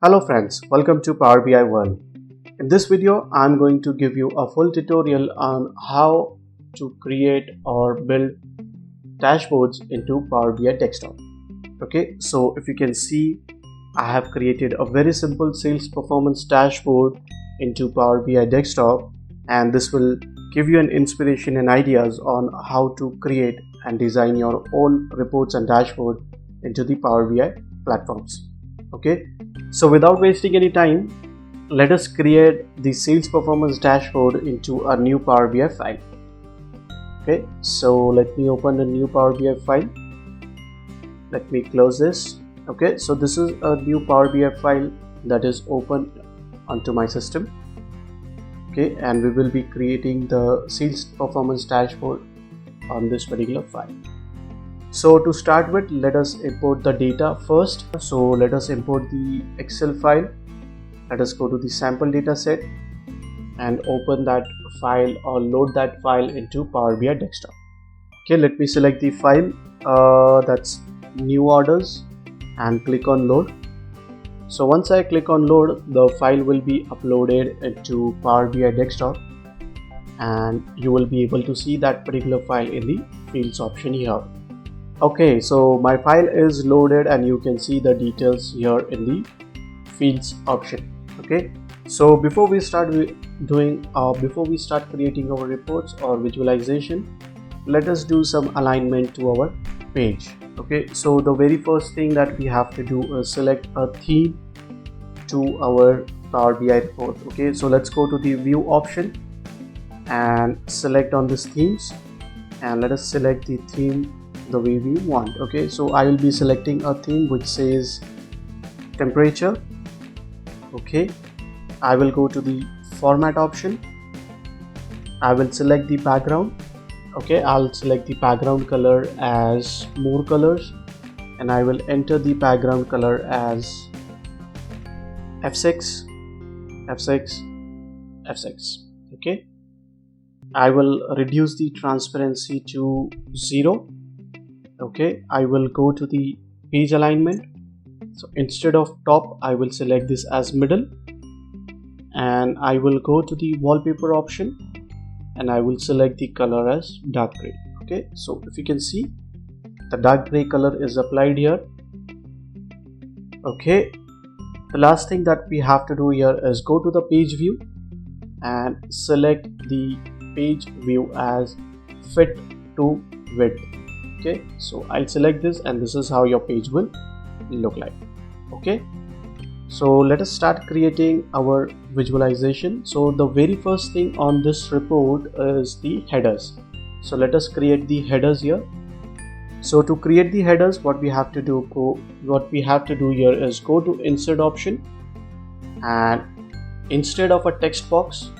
Hello friends, welcome to Power BI World. In this video, I'm going to give you a full tutorial on how to create or build dashboards into Power BI Desktop. Okay, so if you can see, I have created a very simple sales performance dashboard into Power BI Desktop, and this will give you an inspiration and ideas on how to create and design your own reports and dashboard into the Power BI platforms. Okay, so without wasting any time, let us create the sales performance dashboard into a new Power BI file. Okay, so let me open a new Power BI file. Let me close this. Okay, so this is a new Power BI file that is open onto my system. Okay, and we will be creating the sales performance dashboard on this particular file. So to start with, let us import the data first. So let us import the Excel file. Let us go to the sample data set and open that file or load that file into Power BI Desktop. Okay, let me select the file, that's new orders, and click on load. So once I click on load, the file will be uploaded into Power BI Desktop, and you will be able to see that particular file in the fields option here. Okay, so my file is loaded and you can see the details here in the fields option. Okay, so before we start creating our reports or visualization, let us do some alignment to our page. Okay, so the very first thing that we have to do is select a theme to our Power BI report. Okay, so let's go to the view option and select on this themes, and let us select the theme the way we want. Okay, so I will be selecting a theme which says temperature. Okay, I will go to the format option. I will select the background. Okay, I'll select the background color as more colors, and I will enter the background color as F6, F6, F6. Okay, I will reduce the transparency to 0. Okay, I will go to the page alignment. So instead of top, I will select this as middle, and I will go to the wallpaper option and I will select the color as dark gray. Okay, so if you can see, the dark gray color is applied here. Okay, the last thing that we have to do here is go to the page view and select the page view as fit to width. Okay, so I'll select this, and this is how your page will look like. Okay, so let us start creating our visualization. So the very first thing on this report is the headers. So let us create the headers here. So to create the headers, what we have to do here is go to insert option, and instead of a text box,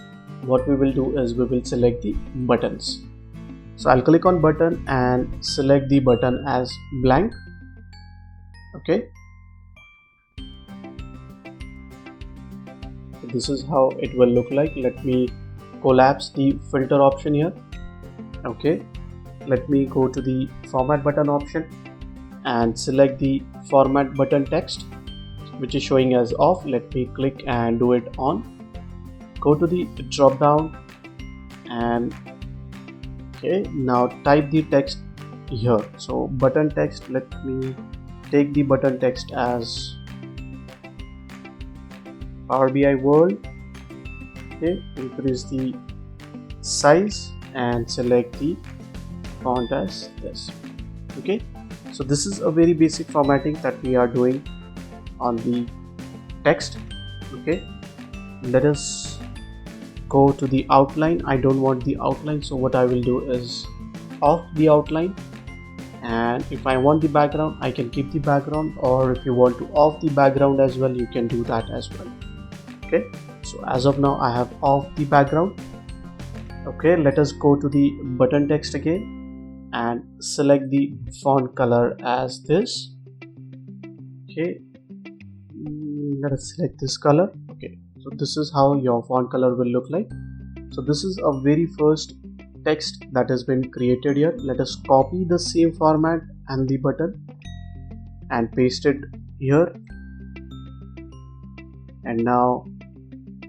what we will do is we will select the buttons. So I'll click on button and select the button as blank. Okay, this is how it will look like. Let me collapse the filter option here. Okay, let me go to the format button option and select the format button text, which is showing as off. Let me click and do it on. Go to the drop down and okay, now type the text here. So button text, let me take the button text as Power BI World. Okay, increase the size and select the font as this. Okay, so this is a very basic formatting that we are doing on the text. Okay, let us go to the outline. I don't want the outline, so what I will do is off the outline, and if I want the background, I can keep the background, or if you want to off the background as well, you can do that as well. Okay, so as of now I have off the background. Okay, let us go to the button text again and select the font color as this. Okay, let us select this color. Okay, so this is how your font color will look like. So this is a very first text that has been created here. Let us copy the same format and the button and paste it here. and now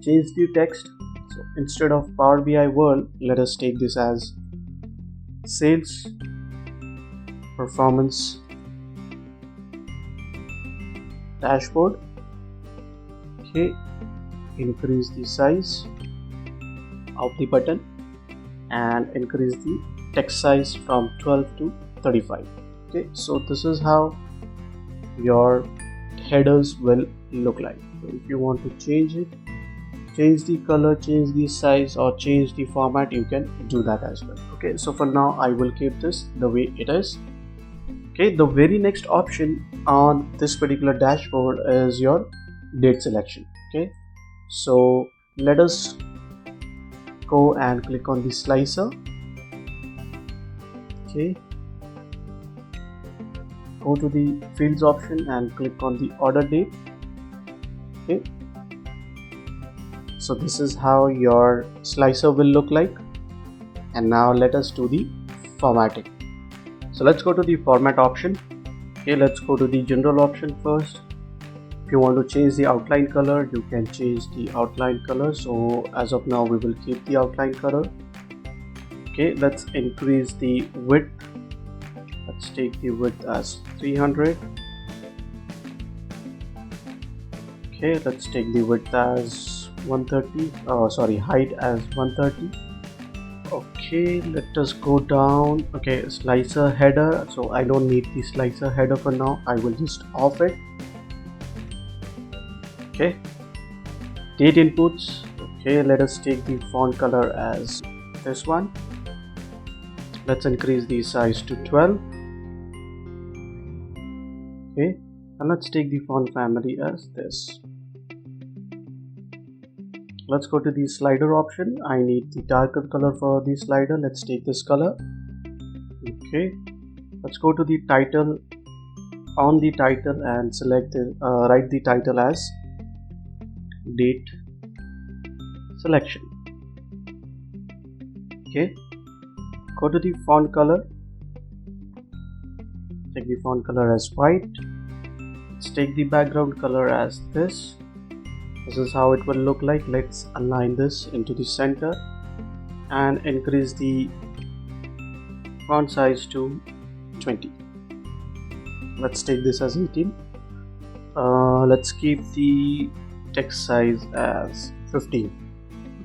change the text. So instead of Power BI World, let us take this as sales performance dashboard. Okay, increase the size of the button and increase the text size from 12 to 35. Okay, so this is how your headers will look like. So if you want to change it, change the color, change the size, or change the format, you can do that as well. Okay, so for now I will keep this the way it is. Okay, the very next option on this particular dashboard is your date selection. Okay, so let us go and click on the slicer. Okay, go to the fields option and click on the order date. Okay, so this is how your slicer will look like. And now let us do the formatting. So let's go to the format option. Okay, let's go to the general option first. If you want to change the outline color, you can change the outline color. So as of now we will keep the outline color. Okay, let's increase the width. Let's take the width as 300. Okay, let's take the width as 130. Height as 130. Okay, let us go down. Okay, slicer header. So I don't need the slicer header for now. I will just off it. Okay, date inputs. Okay, let us take the font color as this one. Let's increase the size to 12. Okay, and let's take the font family as this. Let's go to the slider option. I need the darker color for the slider. Let's take this color. Okay, let's go to the title. On the title and select write the title as date selection. Okay, go to the font color. Take the font color as white. Let's take the background color as this. This is how it will look like. Let's align this into the center and increase the font size to 20. Let's take this as 18. Let's keep the text size as 15.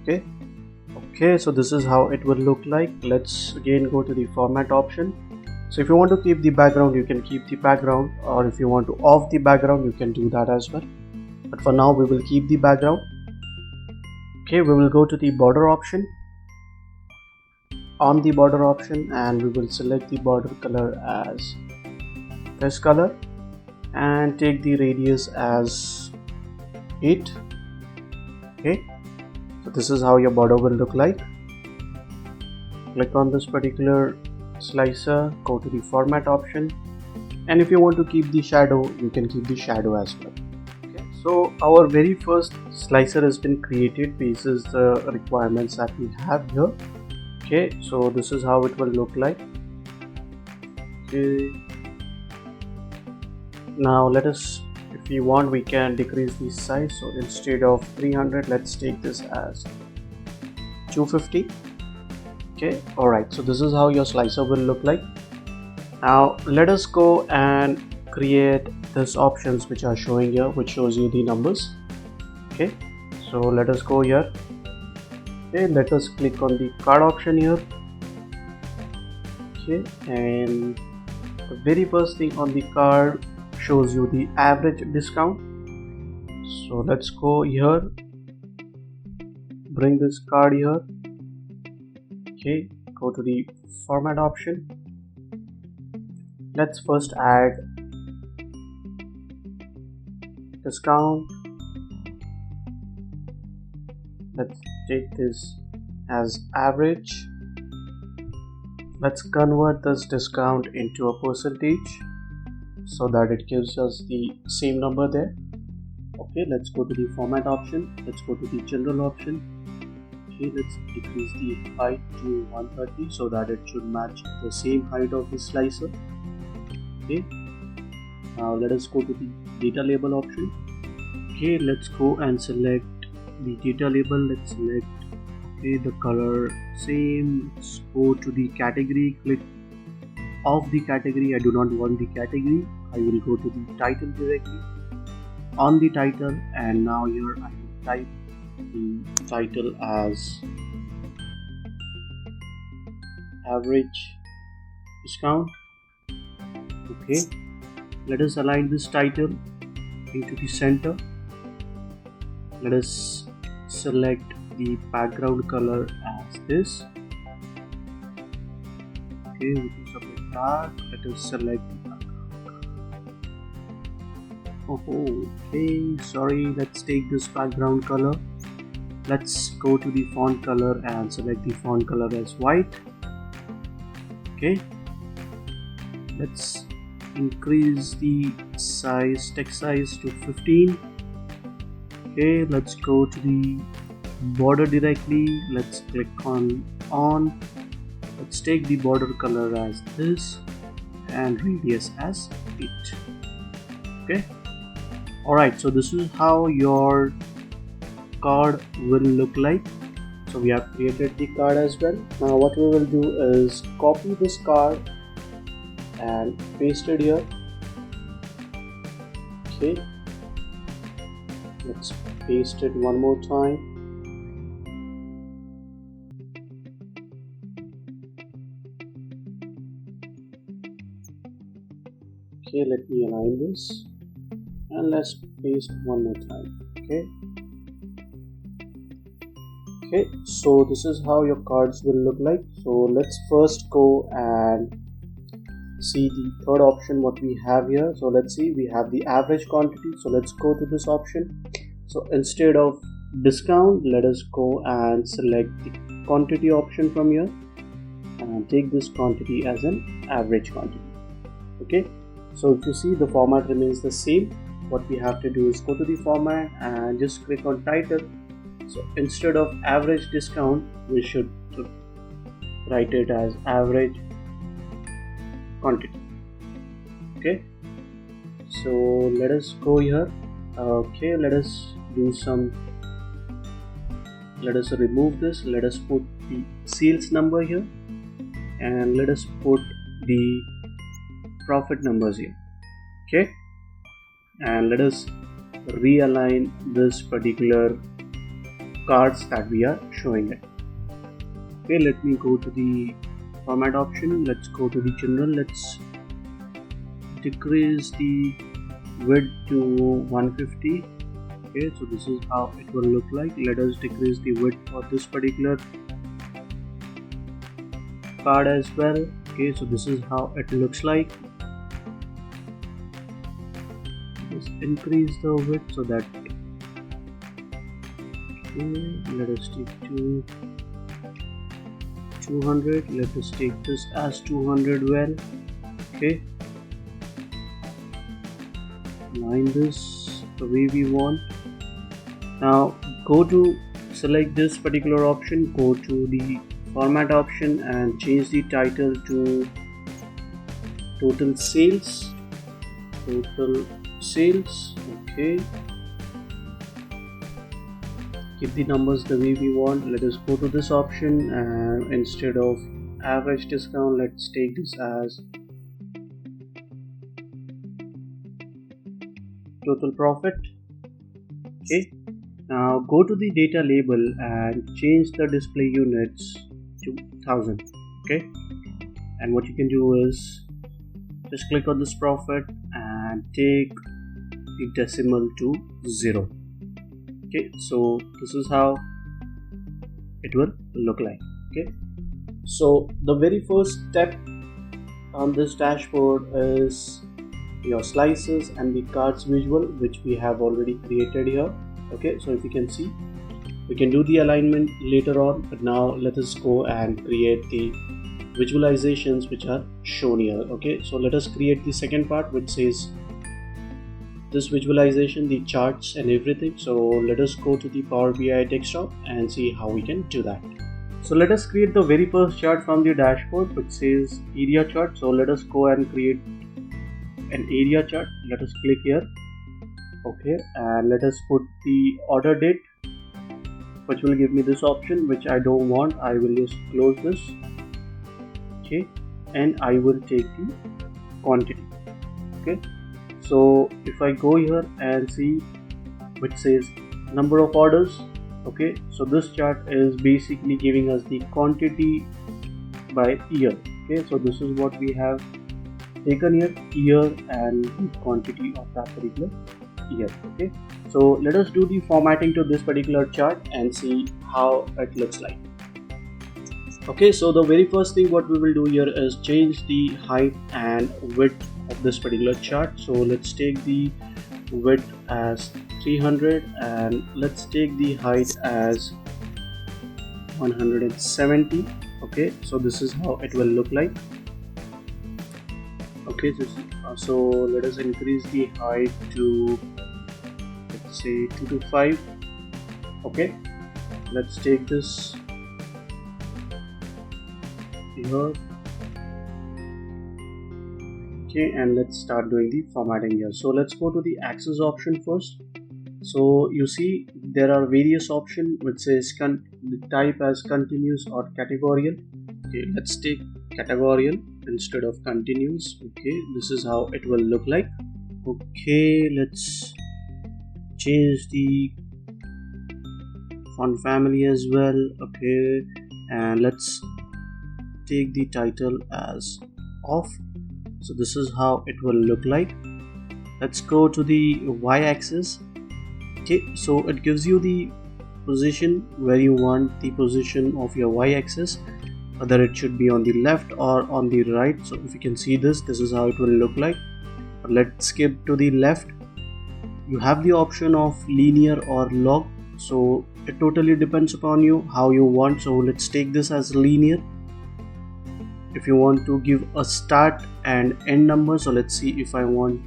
Okay, so this is how it will look like. Let's again go to the format option. So if you want to keep the background, you can keep the background, or if you want to off the background, you can do that as well. But for now we will keep the background. Okay, we will go to the border option. On the border option, and we will select the border color as this color and take the radius as 8. Okay, so this is how your border will look like. Click on this particular slicer, go to the format option, and if you want to keep the shadow, you can keep the shadow as well. So our very first slicer has been created based on the requirements that we have here. Okay, so this is how it will look like. Okay, now let us, if we want, we can decrease the size. So instead of 300, let's take this as 250. Okay, alright, so this is how your slicer will look like. Now let us go and create this options which are showing here, which shows you the numbers. Okay, so let us go here. Okay, let us click on the card option here. Okay, and the very first thing on the card shows you the average discount. So let's go here, bring this card here. Okay, go to the format option. Let's first add discount. Let's take this as average. Let's convert this discount into a percentage so that it gives us the same number there. Okay, let's go to the format option. Let's go to the general option. Okay, let's decrease the height to 130 so that it should match the same height of the slicer. Okay, now let us go to the data label option. Okay, let's go and select the data label. Let's select the color same. Let's go to the category, click off the category. I do not want the category. I will go to the title directly on the title, and now here I will type the title as average discount. Okay, let us align this title into the center. Let us select the background color as this. Okay, which is a bit dark. Let us select the background. Okay, sorry, let's take this background color. Let's go to the font color and select the font color as white. Okay, let's increase the size, text size to 15. Okay, let's go to the border directly. Let's click on. Let's take the border color as this and radius as 8. Okay, alright, so this is how your card will look like. So we have created the card as well. Now what we will do is copy this card and paste it here. Okay, let's paste it one more time. Okay, let me align this and let's paste one more time. Okay, so this is how your cards will look like. So let's first go and see the third option what we have here. So let's see, we have the average quantity. So let's go to this option. So instead of discount, let us go and select the quantity option from here and take this quantity as an average quantity. Okay, so if you see, the format remains the same. What we have to do is go to the format and just click on title. So instead of average discount, we should write it as average quantity. Okay, so let us go here. Okay, let us remove this. Let us put the sales number here and let us put the profit numbers here. Okay, and let us realign this particular cards that we are showing it. Okay, let me go to the format option. Let's go to the general. Let's decrease the width to 150. Okay, so this is how it will look like. Let us decrease the width for this particular card as well. Okay, so this is how it looks like. Let's increase the width so that, okay, let us take to 200. Let us take this as 200. Well, okay, align this the way we want. Now go to select this particular option, go to the format option and change the title to total sales. Okay, keep the numbers the way we want. Let us go to this option and instead of average discount, let's take this as total profit. Okay, now go to the data label and change the display units to 1000. Okay, and what you can do is just click on this profit and take the decimal to 0. Okay, so this is how it will look like. Okay, so the very first step on this dashboard is your slices and the cards visual, which we have already created here. Okay, so if you can see, we can do the alignment later on, but now let us go and create the visualizations which are shown here. Okay, so let us create the second part, which says this visualization, the charts and everything. So let us go to the Power BI desktop and see how we can do that. So let us create the very first chart from the dashboard, which says area chart. So let us go and create an area chart. Let us click here Okay, and let us put the order date, which will give me this option, which I don't want. I will just close this. Okay, and I will take the quantity. Okay, so if I go here and see which says number of orders, okay, so this chart is basically giving us the quantity by year. Okay, so this is what we have taken here, year and the quantity of that particular year. Okay, so let us do the formatting to this particular chart and see how it looks like. Okay, so the very first thing what we will do here is change the height and width of this particular chart. So let's take the width as 300 and let's take the height as 170. Okay, so this is how it will look like. Okay, so let us increase the height to, let's say, 225. Okay, let's take this here. Okay, and let's start doing the formatting here. So let's go to the axis option first. So you see there are various options which says the type as continuous or categorical. Okay, let's take categorical instead of continuous. Okay, this is how it will look like. Okay, let's change the font family as well. Okay, and let's take the title as off. So this is how it will look like. Let's go to the y-axis. Okay, so it gives you the position where you want the position of your y-axis, whether it should be on the left or on the right. So if you can see this is how it will look like. But let's skip to the left. You have the option of linear or log, so it totally depends upon you how you want. So let's take this as linear. If you want to give a start and end number, so let's see if I want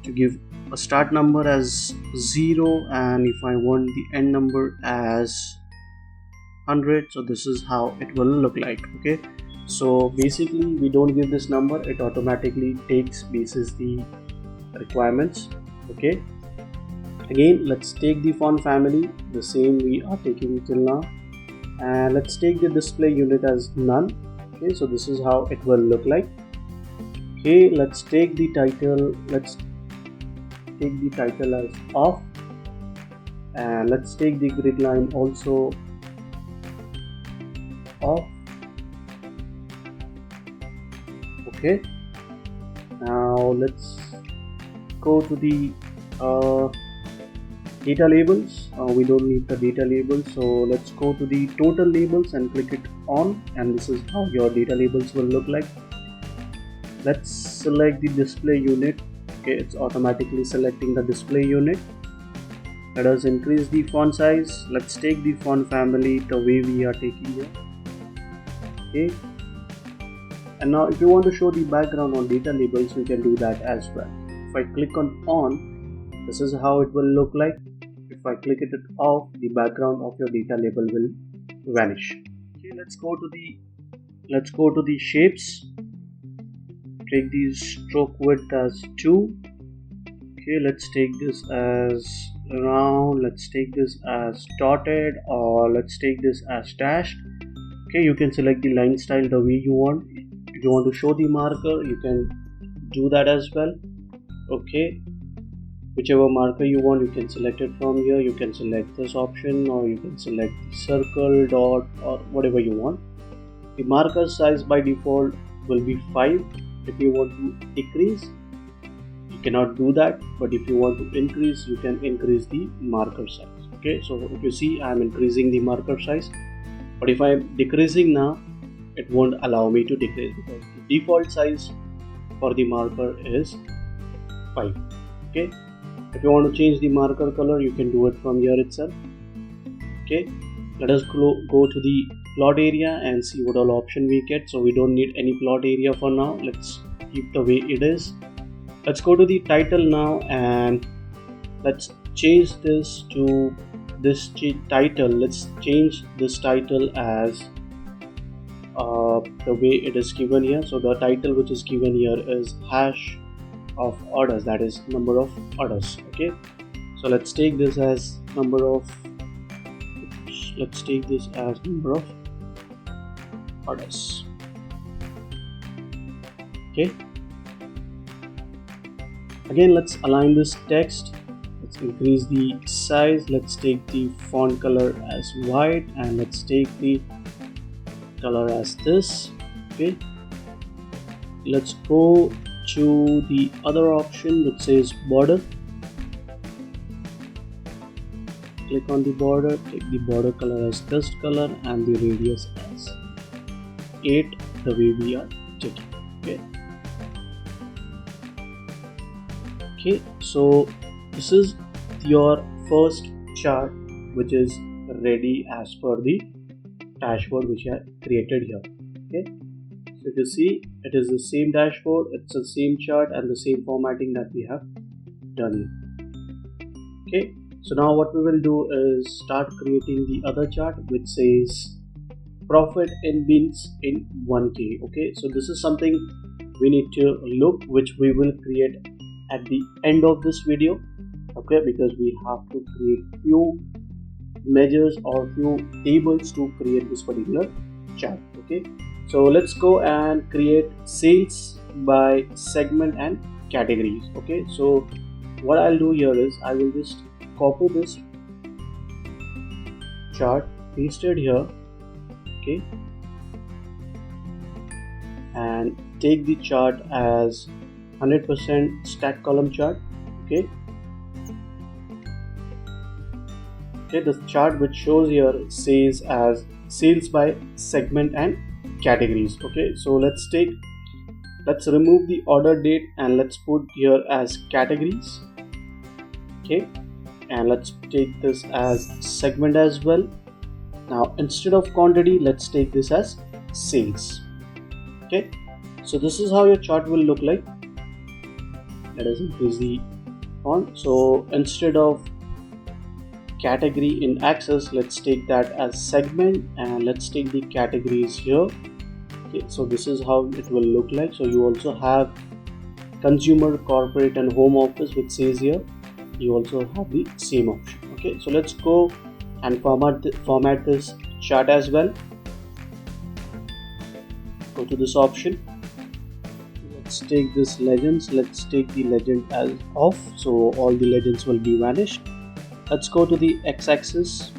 to give a start number as 0 and if I want the end number as 100. So this is how it will look like. Okay, so basically we don't give this number, it automatically takes basis the requirements. Okay, again let's take the font family, the same we are taking till now, and let's take the display unit as none. Okay, so this is how it will look like. Okay, let's take the title, let's take the title as off, and let's take the grid line also off. Okay, now let's go to the data labels. We don't need the data labels, so let's go to the total labels and click it on, and this is how your data labels will look like. Let's select the display unit. Okay, it's automatically selecting the display unit. Let us increase the font size. Let's take the font family the way we are taking here. Okay, and now if you want to show the background on data labels, you can do that as well. If I click on, this is how it will look like. If I click it off, the background of your data label will vanish. Okay, let's go to the shapes. Take the stroke width as 2. Okay, let's take this as round, let's take this as dotted, or let's take this as dashed. Okay, you can select the line style the way you want. If you want to show the marker, you can do that as well. Okay, whichever marker you want, you can select it from here. You can select this option, or you can select the circle, dot, or whatever you want. The marker size by default will be 5. If you want to decrease, you cannot do that, but if you want to increase, you can increase the marker size. Okay, so if you see, I am increasing the marker size, but if I am decreasing now, it won't allow me to decrease because the default size for the marker is 5. Okay, if you want to change the marker color, you can do it from here itself. Okay, let us go to the plot area and see what all option we get. So we don't need any plot area for now. Let's keep the way it is. Let's go to the title now and let's change this to this title. Let's change this title as the way it is given here. So the title which is given here is hash of orders, that is number of orders. Okay, so let's take this as number of orders. Okay, again let's align this text. Let's increase the size. Let's take the font color as white, and let's take the color as this. Okay, let's go to the other option which says border. Click on the border, take the border color as this color and the radius as 8, the way we are taking. Okay, so this is your first chart which is ready as per the dashboard which I created here. Okay, so if you see, it is the same dashboard, it's the same chart and the same formatting that we have done. Okay, so now what we will do is start creating the other chart which says profit in bins in 1K. Okay, so this is something we need to look, which we will create at the end of this video. Okay, because we have to create few measures or few tables to create this particular chart. Okay, so let's go and create sales by segment and categories. Okay, so what I'll do here is I will just copy this chart, paste it here. Okay, and take the chart as 100% stack column chart. Okay, the chart which shows here says as sales by segment and categories. Okay, so let's remove the order date and let's put here as categories. Okay, and let's take this as segment as well. Now instead of quantity, let's take this as sales. Okay, so this is how your chart will look like. Let us increase the font. So instead of category in access, let's take that as segment and let's take the categories here. Okay, so this is how it will look like. So you also have consumer, corporate and home office which says here. You also have the same option. Okay, so let's go and format this chart as well. Go to this option. Let's take this legends. Let's take the legend as off, so all the legends will be vanished. Let's go to the x-axis.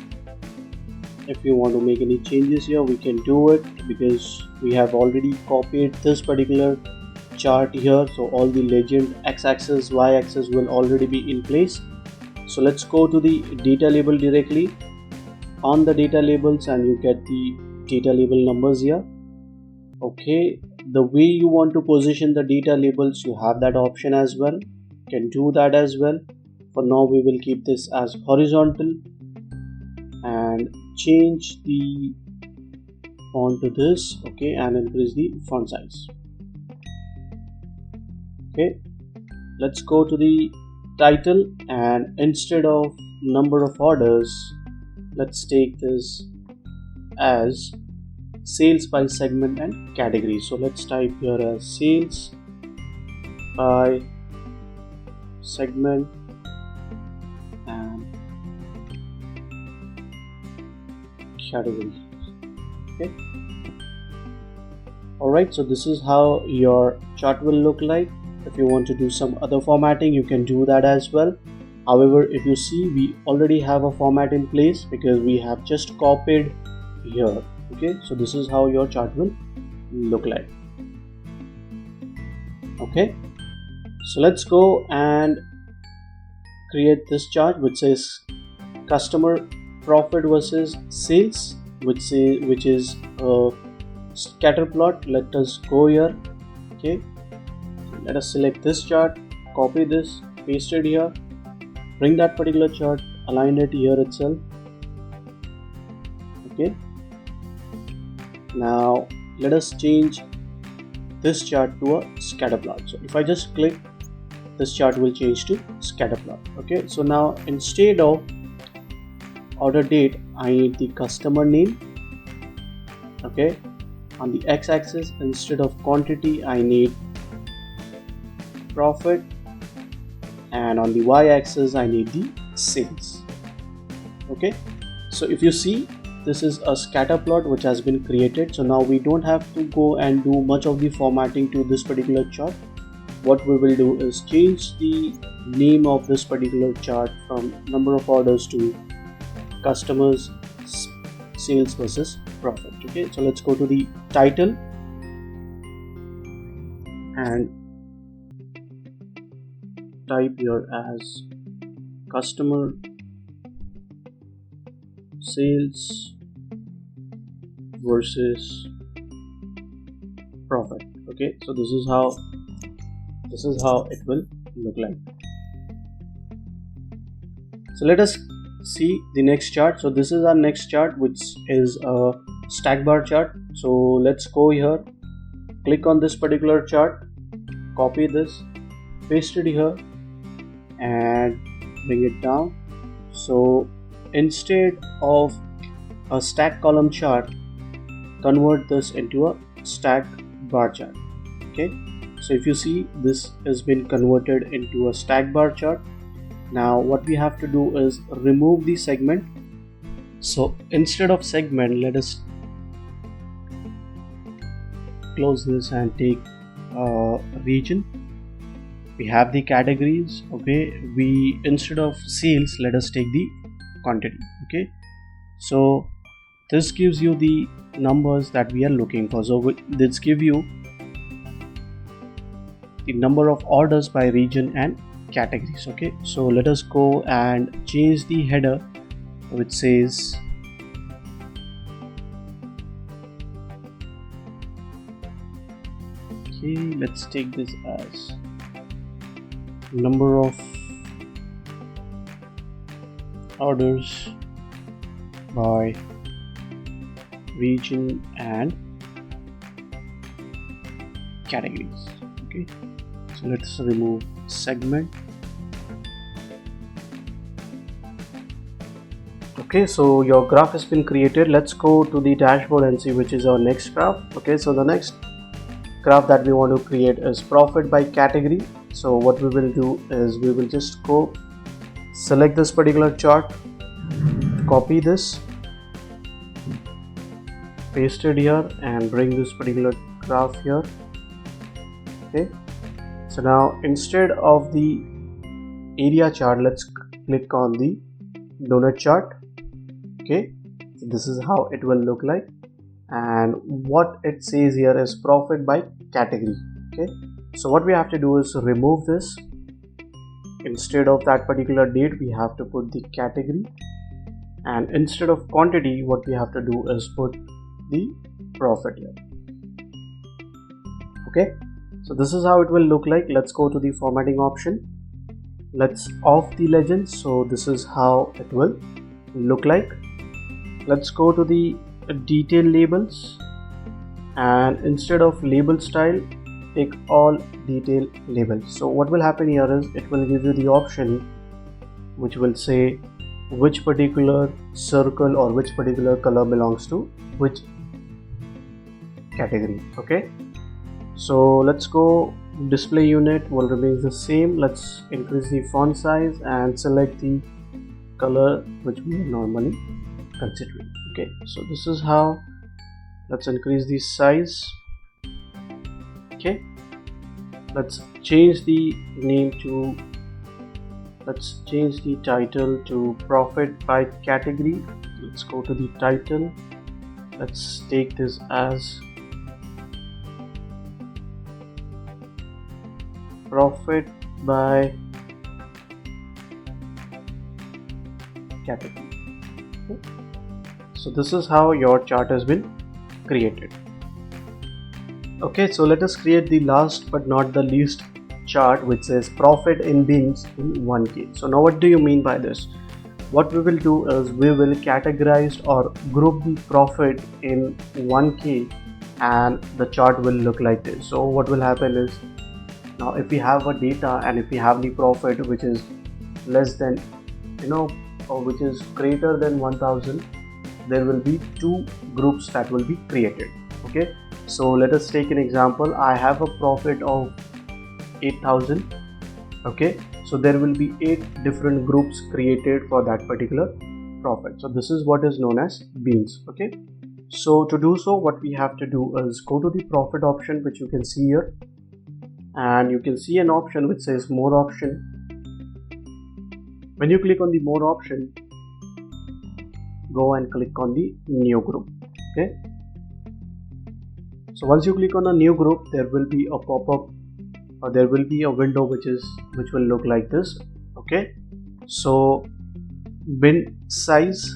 If you want to make any changes here, we can do it because we have already copied this particular chart here. So all the legend x-axis, y-axis will already be in place. So let's go to the data label directly on the data labels and you get the data label numbers here. Okay, the way you want to position the data labels, you have that option as well. You can do that as well. For now we will keep this as horizontal and change the font to this. Okay, and increase the font size. Okay, let's go to the title and instead of number of orders, let's take this as sales by segment and category. So let's type here as sales by segment and category. Okay, alright, so this is how your chart will look like. If you want to do some other formatting, you can do that as well. However, if you see, we already have a format in place because we have just copied here. Okay, so this is how your chart will look like. Okay, so let's go and create this chart which says customer profit versus sales, which is a scatter plot. Let us go here. Okay, let us select this chart, copy this, paste it here, bring that particular chart, align it here itself. Okay, now let us change this chart to a scatter plot. So if I just click, this chart will change to scatter plot. Okay, so now instead of order date, I need the customer name. Okay, on the x-axis, instead of quantity, I need profit, and on the y-axis I need the sales. Okay, so if you see, this is a scatter plot which has been created. So now we don't have to go and do much of the formatting to this particular chart. What we will do is change the name of this particular chart from number of orders to customers, sales versus profit. Okay, so let's go to the title and type here as customer sales versus profit. Okay, so this is how it will look like. So let us see the next chart. So this is our next chart, which is a stack bar chart. So let's go here, click on this particular chart, copy this, paste it here and bring it down. So instead of a stack column chart, convert this into a stack bar chart. Okay, so if you see, this has been converted into a stack bar chart. Now what we have to do is remove the segment. So instead of segment, let us close this and take region. We have the categories. Okay, we instead of sales, let us take the quantity. Okay, so this gives you the numbers that we are looking for. So this give you the number of orders by region and categories. Okay, so let us go and change the header, which says okay, let's take this as number of orders by region and categories. Okay, so let's remove segment. Okay, so your graph has been created. Let's go to the dashboard and see which is our next graph. Okay, so the next graph that we want to create is profit by category. So what we will do is we will just go select this particular chart, copy this, paste it here and bring this particular graph here. Okay, so now instead of the area chart, let's click on the donut chart. Okay, so this is how it will look like, and what it says here is profit by category. Okay, so what we have to do is remove this. Instead of that particular date, we have to put the category, and instead of quantity, what we have to do is put the profit here. Okay, so this is how it will look like. Let's go to the formatting option. Let's off the legend. So this is how it will look like. Let's go to the detail labels, and instead of label style, take all detail labels. So what will happen here is it will give you the option which will say which particular circle or which particular color belongs to which category. Okay, so let's go. Display unit will remain the same. Let's increase the font size and select the color which we are normally considering. Okay, so this is how. Let's increase the size. Okay, let's change the name to, let's change the title to profit by category. Let's go to the title. Let's take this as profit by category. Okay, so this is how your chart has been created. Okay, so let us create the last but not the least chart, which says profit in bins in 1K. So now what do you mean by this? What we will do is we will categorize or group the profit in 1K, and the chart will look like this. So what will happen is, now if we have a data and if we have the profit which is less than, or which is greater than 1000, there will be two groups that will be created. Okay, so let us take an example. I have a profit of 8,000. Okay, so there will be 8 different groups created for that particular profit. So this is what is known as beans. Okay, so to do so, what we have to do is go to the profit option, which you can see here, and you can see an option which says more option. When you click on the more option, go and click on the new group. Okay, so once you click on a new group, there will be a pop-up, or there will be a window which will look like this. Okay, so bin size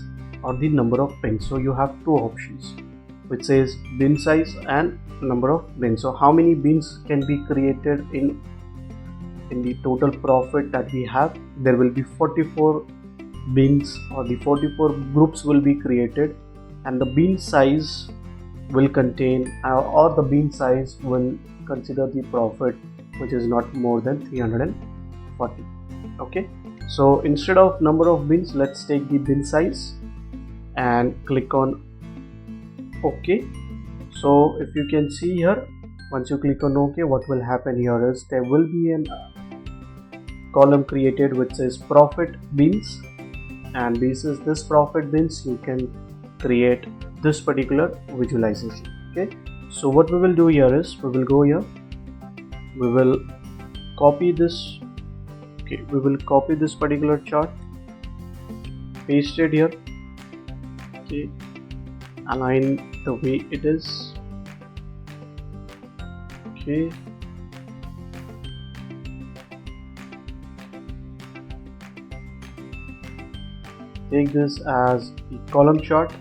or the number of bins. So you have two options which says bin size and number of bins. So how many bins can be created in the total profit that we have? There will be 44 bins, or the 44 groups will be created, and the bin size will contain, or the bin size will consider the profit which is not more than 340. Okay, so instead of number of bins, let's take the bin size and click on OK. So if you can see here, once you click on OK, what will happen here is there will be an column created which says profit bins, and this is this profit bins you can create this particular visualization. Okay, so what we will do here is we will go here, we will copy this. Okay, we will copy this particular chart, paste it here. Okay, align the way it is. Okay, take this as the column chart.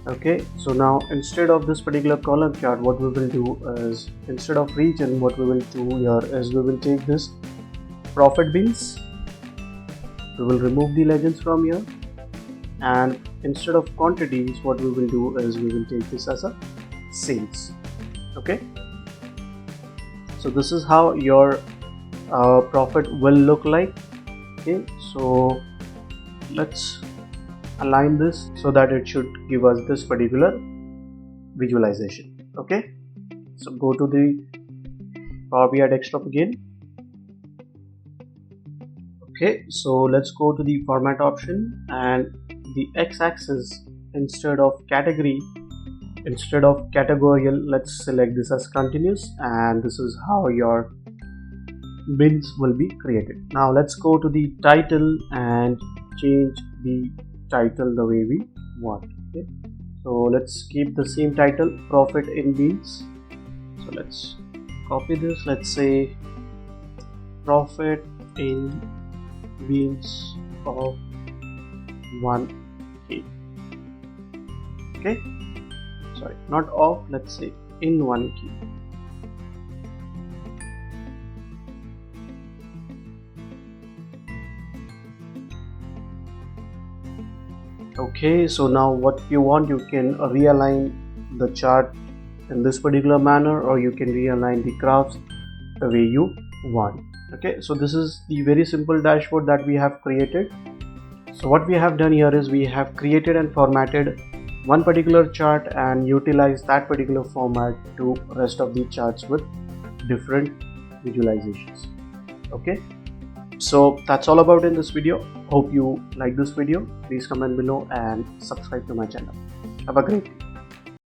Okay, so now instead of this particular column chart, what we will do is, instead of region, what we will do here is we will take this profit bins, we will remove the legends from here, and instead of quantities, what we will do is we will take this as a sales. Okay, so this is how your profit will look like. Okay, so let's align this so that it should give us this particular visualization. Okay, so go to the Power BI desktop again. Okay, so let's go to the format option, and the x-axis, instead of categorical, let's select this as continuous, and this is how your bins will be created. Now let's go to the title and change the title the way we want. Okay, so let's keep the same title, profit in beans. So let's copy this, let's say profit in beans of 1k. Okay, sorry, not of, let's say in 1k. Okay, so now what you want, you can realign the chart in this particular manner, or you can realign the graphs the way you want. Okay, so this is the very simple dashboard that we have created. So what we have done here is we have created and formatted one particular chart and utilized that particular format to rest of the charts with different visualizations. Okay, so that's all about in this video. Hope you like this video. Please comment below and subscribe to my channel. Have a great day.